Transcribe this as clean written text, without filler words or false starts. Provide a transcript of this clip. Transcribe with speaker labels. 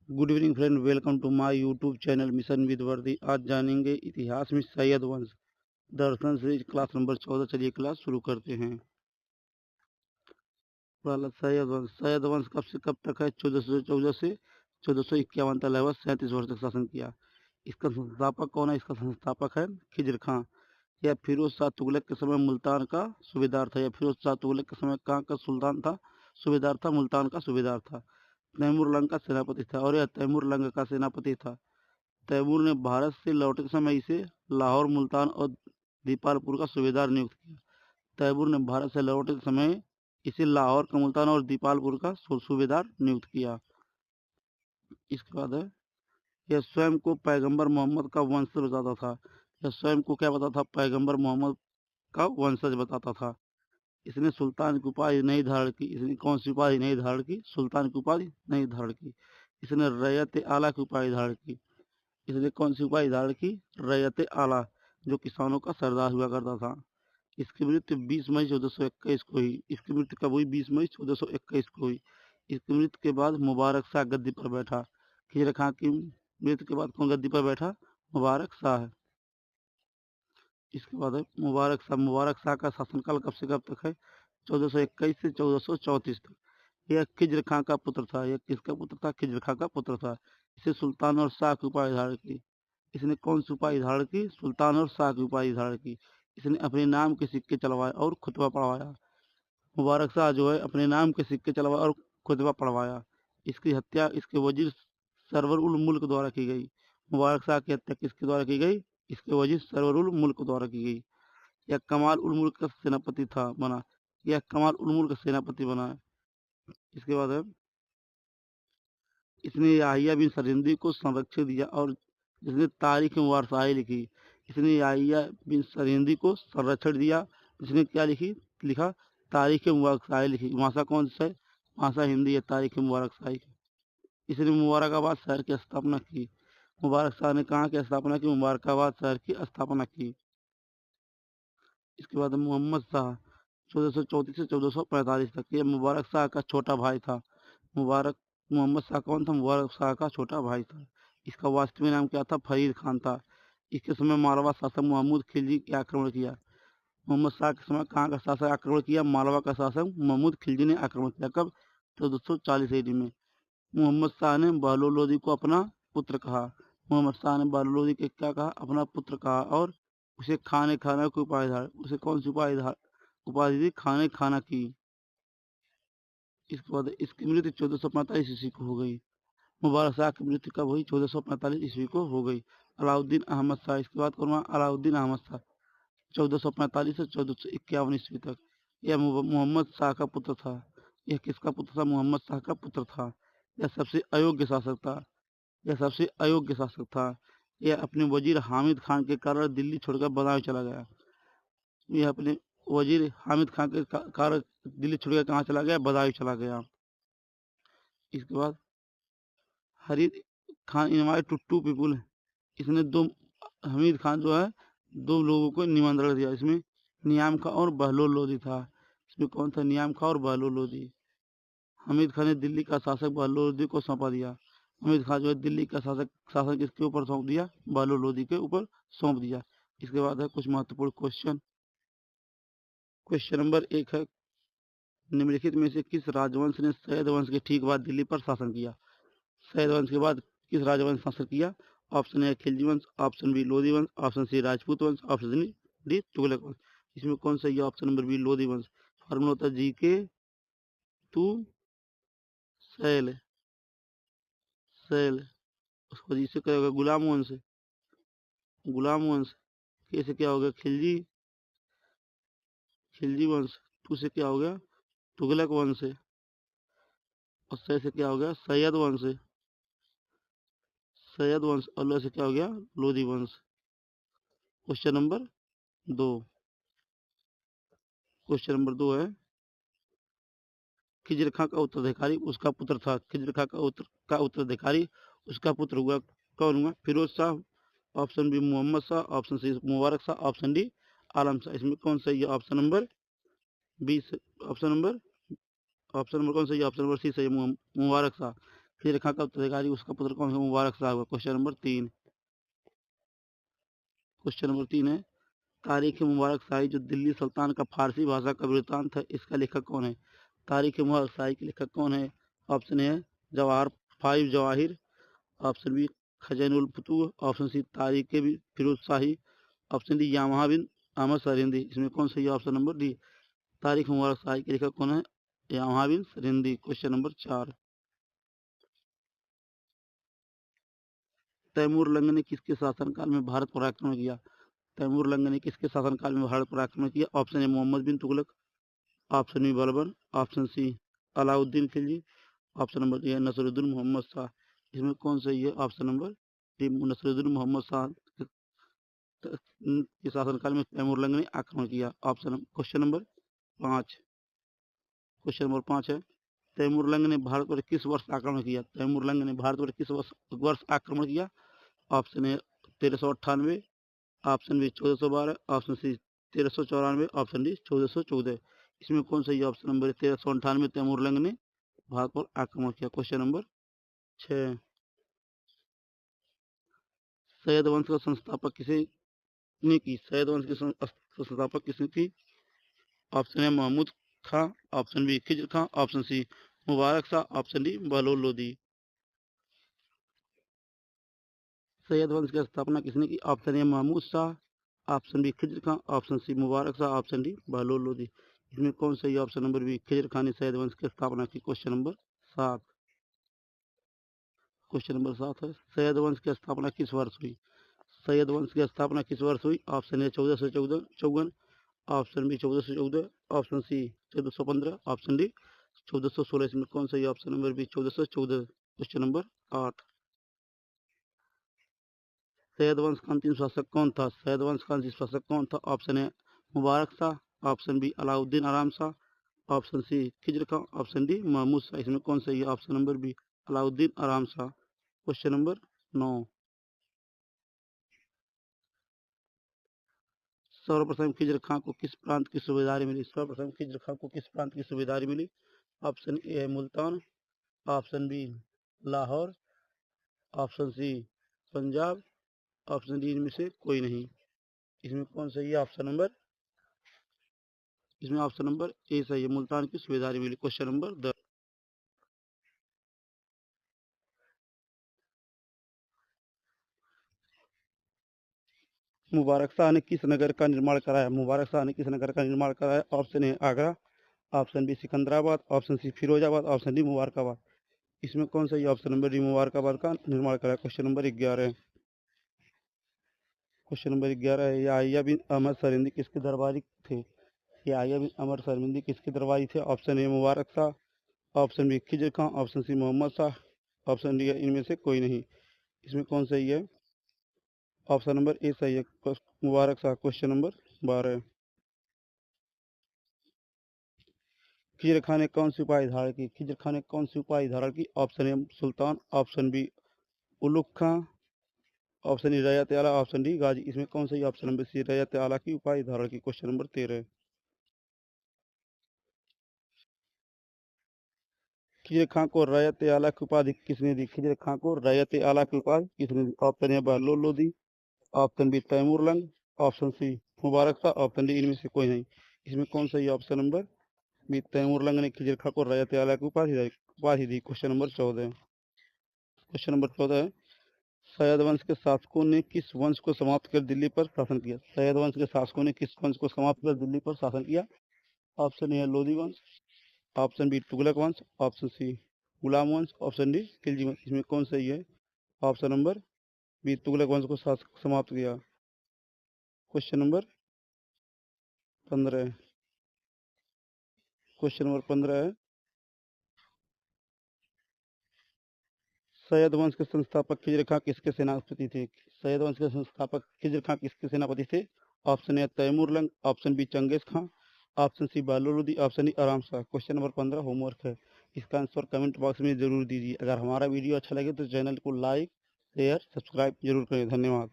Speaker 1: Good evening friend, welcome to my YouTube channel mission with वर्दी। आज जानेंगे इतिहास में सैयद वंश दर्शन सीरीज क्लास नंबर 14। चलिए क्लास शुरू करते हैं। पहला सैयद वंश कब से कब तक है? 1414 से 1451 तक, लगभग 37 वर्ष तक शासन किया। इसका संस्थापक कौन है? इसका संस्थापक है खिजर खां। यह फिरोज शाह तुगलक के समय मुल्तान का सूबेदार था। यह फिरोज शाह तुगलक के समय कहाँ का सुल्तान था? सूबेदार था, मुल्तान का सूबेदार था। तैमूर लंग का सेनापति था और यह तैमूर लंग का सेनापति था। तैमूर ने भारत से लौटते समय इसे लाहौर, मुल्तान और दीपालपुर का सूबेदार नियुक्त किया। तैमूर ने भारत से लौटते समय इसे लाहौर का, मुल्तान और दीपालपुर का सूबेदार नियुक्त किया। इसके बाद है, यह स्वयं को पैगंबर मोहम्मद का वंशज बताता था। यह स्वयं को क्या बताता था? पैगंबर मोहम्मद का वंशज बताता था। इसने सुल्तान की उपाधि नहीं धारण की। इसने कौन सी उपाधि नहीं धारण की? सुल्तान की उपाधि नहीं धारण की। इसने रैयत आला की उपाधि धारण की। इसने कौन सी उपाधि धारण की? रैयत आला, जो किसानों का सरदार हुआ करता था। इसकी मृत्यु 20 मई 1421 को हुई। इसकी मृत्यु कब हुई? 20 मई 1421 को हुई। इसकी मृत्यु के बाद मुबारक शाह गद्दी पर बैठा। खिजर खां की मृत्यु के बाद कौन गद्दी पर बैठा? मुबारक शाह। इसके बाद है मुबारक शाह। मुबारक शाह का शासनकाल कब से कब तक है? 1421 से 1434 तक। यह खिजर खां का पुत्र था। यह किसका पुत्र था? खिजर खां का पुत्र था। इसे सुल्तान और शाह की उपाधि धारण की। इसने कौन सी उपाधि धारण की? सुल्तान और शाह की उपाधि धारण की। इसने अपने नाम के सिक्के चलवाए और खुतबा पढ़वाया। मुबारक शाह जो है, अपने नाम के सिक्के चलवाए और खुतबा पढ़वाया। इसकी हत्या इसके वजीर सरवर उल मुल्क द्वारा की गई। मुबारक शाह की हत्या किसके द्वारा की गई? इसके वजीर सरवर उल मुल्क द्वारा की गई। यह कमाल उल मुल्क का सेनापति था बना। यह कमाल उल मुल्क का सेनापति बना है। इसके बाद है, इसने याहिया बिन सरिंदी को संरक्षण दिया और इसने तारीख वारसाई लिखी। इसने याहिया बिन सरिंदी को संरक्षण दिया। इसने क्या लिखी? लिखा तारीख वारसाई लिखी। भाषा कौन सा है? भाषा हिंदी है। तारीख वारसाई। इसने मुबारकाबाद शहर की स्थापना की। मुबारक शाह ने कहाँ की स्थापना की? मुबारकाबाद शहर की स्थापना की। इसके बाद मोहम्मद शाह 1434 से 1445 तक। यह मुबारक शाह का छोटा भाई था। मुबारक मोहम्मद शाह कौन था? मुबारक शाह का छोटा भाई था। इसका वास्तविक नाम क्या था? फरीद खान था। इसके समय मालवा शासक महमूद खिलजी के आक्रमण किया। मोहम्मद शाह के समय कहाँ का शासक आक्रमण किया? मालवा का शासक महमूद खिलजी ने आक्रमण किया। कब? 1440 ईस्वी में। मोहम्मद शाह ने बहलोल लोदी को अपना पुत्र कहा। मोहम्मद शाह ने बहलोल लोदी के क्या कहा? अपना पुत्र कहा और उसे खाने खाना की उपाधि धारण। उसे कौन सी उपाधि दी? खाने खाना की। इसके बाद इसकी मृत्यु 1445 ईस्वी को हो गई। मुबारक शाह की मृत्यु कब हुई? 1445 ईस्वी को हो गई। अलाउद्दीन अहमद शाह। इसके बाद कौन हुआ? अलाउद्दीन अहमद शाह 1445 से 1451 ईस्वी तक। यह मोहम्मद शाह का पुत्र था। यह किसका पुत्र था? मोहम्मद शाह का पुत्र था। यह सबसे अयोग्य शासक था। यह सबसे अयोग्य शासक था। यह अपने वजीर हामिद खान के कारण दिल्ली छोड़कर बदायूं चला गया। यह अपने वजीर हामिद खान के कारण दिल्ली छोड़कर कहाँ चला गया? बदायूं चला गया। इसके बाद Harid Khan invite to two people. इसने दो, हमीद खान जो है, दो लोगों को निमंत्रण दिया। इसमें नियाम खां और बहलोल लोदी था। इसमें कौन था? नियाम खां और बहलोल लोदी। हमीद खान ने दिल्ली का शासक बहलोल लोदी को सौंपा दिया। हमीद खान जो है दिल्ली का शासन किसके ऊपर सौंप दिया? बहलोल लोदी के ऊपर सौंप दिया। इसके बाद है कुछ महत्वपूर्ण क्वेश्चन। क्वेश्चन नंबर 1 है, निम्नलिखित में से किस राजवंश ने सैयद वंश के ठीक बाद दिल्ली पर शासन किया? सैयद वंश के बाद किस राजवंश शासन किया? ऑप्शन ए खिलजी वंश, ऑप्शन बी लोधी वंश, ऑप्शन सी राजपूत वंश, ऑप्शन डी तुगलक वंश। इसमें कौन सा? ये ऑप्शन नंबर बी लोधी वंश। फॉर्मूला होता है जी के टू सैल। सैल उसको जी से क्या होगा? गुलाम वंश। गुलाम वंश। के से क्या हो गया? खिलजी। खिलजी वंश। टू से क्या हो गया? तुगलक वंश। और सै से क्या हो गया? सैयद वंश। सैयद वंश। और ल से क्या हो गया? लोधी वंश। Question number 2। क्वेश्चन नंबर 2 है, खिजर खां का उत्तराधिकारी उसका पुत्र था। खिजर खां का उत्तराधिकारी उसका पुत्र हुआ। कौन हुआ? Firoz Shah, option B Mohammad Shah, option C Mubarak Shah, option D Alam Shah. इसमें कौन सही है? Option number B. Option number कौन सही है? ऑप्शन नंबर सी सही है, मुबारक शाह। खिजर खां का उत्तराधिकारी उसका पुत्र कौन सा? मुबारक शाह हुआ। क्वेश्चन नंबर 3 है तारीख मुबारक शाही जो दिल्ली सुल्तान का फारसी भाषा का वृत्तांत है, इसका लेखक कौन है? तारीख मुबारक शाही के लेखक कौन है? Option A Jawahar 5 Jawahir, option B खजैनुल फतूह, option C तारीख फिरोज शाही, ऑप्शन डी यामहा बिन अहमद सरिंदी। इसमें कौन सही है? ऑप्शन नंबर डी तारीख मुबारक शाही के लेखक कौन है? यामहा बिन सरिंदी। क्वेश्चन नंबर 4 तैमूर लंग ने किसके शासनकाल में भारत पर आक्रमण किया? तैमूर लंग ने किसके शासनकाल में भारत पर आक्रमण किया? Option A Mohammad bin Tughlaq, option B Balban, option C Alauddin Khilji, option number D है नसरुद्दीन मोहम्मद शाह। इसमें कौन सही है? Option number D Nasiruddin Mohammad Shah के शासनकाल में तैमूर लंग ने आक्रमण किया। क्वेश्चन नंबर 5 है तैमूर लंग ने भारत पर किस वर्ष आक्रमण किया? तैमूर लंग ने भारत पर किस वर्ष आक्रमण किया? Option A 1398, option B 1412, option C 1394, option D 1414। इसमें कौन सही ऑप्शन नंबर 1398 तैमूर लंग ने भारत पर आक्रमण किया। क्वेश्चन नंबर 6 सैयद वंश का संस्थापक किसने की? सैयद वंश की संस्थापक किसने की? Option A Mahmud Khan, option B Khizr Khan, option C Mubarak Shah, option D Bahlol Lodi. Sayyid वंश की स्थापना किसने की? Option A Mahmud Shah, option B Khizr Khan, option C Mubarak Shah, option D Bahlol Lodi. इसमें कौन सही option number B Khizr Khan ने सैयद वंश की स्थापना की। क्वेश्चन नंबर 7 है सैयद वंश की स्थापना किस वर्ष हुई? सैयद वंश की स्थापना किस वर्ष हुई? Option A 1454, option B 1414, option C 1415, option D 1416। इसमें कौन सही option number B 1414। Question number 8 Sayyid वंश का अंतिम शासक कौन था? सैयद वंश का अंतिम शासक कौन था? Option A Mubarak Shah, option B Alauddin Aram Shah, option C Khizr Khan, option D Mahmud Shah. इसमें कौन सही है? Option number B Alauddin Aram Shah. Question number 9 सर्वप्रथम खिजर खां को किस प्रांत की सूबेदारी मिली? सर्वप्रथम खिजर खां को किस प्रांत की सूबेदारी मिली? ऑप्शन ए है Multan, option B Lahore, option C Punjab, option D इनमें से कोई नहीं। इसमें कौन सही है? इसमें ऑप्शन नंबर ए सही है, मुल्तान की सूबेदारी मिली। क्वेश्चन नंबर 10 मुबारक शाह ने किस नगर का निर्माण कराया? मुबारक शाह ने किस नगर का निर्माण कराया? Option A Agra, option B Sikandarabad, option C Firozabad, option D Mubarakabad. इसमें कौन सा ऑप्शन नंबर डी मुबारकाबाद का निर्माण कराया? क्वेश्चन नंबर 11 है याहिया बिन अहमद सरिंदी किसके दरबारी थे? याहिया बिन अमर सरिंदी किसके दरबारी थे? Option A Mubarak Shah, option B Khizr Khan, option C Mohammad Shah, option D इनमें से कोई नहीं। इसमें कौन सही है? ऑप्शन नंबर ए सही है, मुबारक शाह। क्वेश्चन नंबर 12 खिजर खां ने कौन सी उपाधि धारण की? खिजर खां ने कौन सी उपाधि धारण की? ऑप्शन ए सुल्तान, option B Ulugh Khan, option E रैयत आला, ऑप्शन डी गाजी। इसमें कौन सा ऑप्शन नंबर सी रैयत आला की उपाधि धारण की? क्वेश्चन नंबर 13 खिजर खां को रैयत आला की उपाधि किसने दी? खिजर खां को रैयत आला की उपाधि किसने दी? Option A Bahlol Lodi, option B Taimur Lang, option C Mubarak Shah, option D इनमें से कोई नहीं। इसमें कौन सा option number B Taimur Lang ने खिजर खां को रैयत आला की उपाधि दी? क्वेश्चन नंबर 14 है सैयद वंश के शासकों ने किस वंश को समाप्त कर दिल्ली पर शासन किया? सैयद वंश के शासकों ने किस वंश को समाप्त कर दिल्ली पर शासन किया? ऑप्शन ए लोधी वंश, ऑप्शन बी तुगलक वंश, ऑप्शन सी गुलाम वंश, ऑप्शन डी खिलजी वंश। इसमें कौन सही है? ऑप्शन नंबर बी तुगलक वंश को समाप्त किया। क्वेश्चन नंबर 15 है सैयद वंश के संस्थापक खिजर खां किसके सेनापति थे? सैयद वंश के संस्थापक खिजर खां किसके सेनापति थे? Option A Timur Lang, option B Changez Khan, option C Bahlol, option D Aram Shah. Question number 15 homework है, इसका आंसर कमेंट बॉक्स में जरूर दीजिए। अगर हमारा वीडियो अच्छा लगे तो चैनल को लाइक शेयर सब्सक्राइब जरूर करें। धन्यवाद।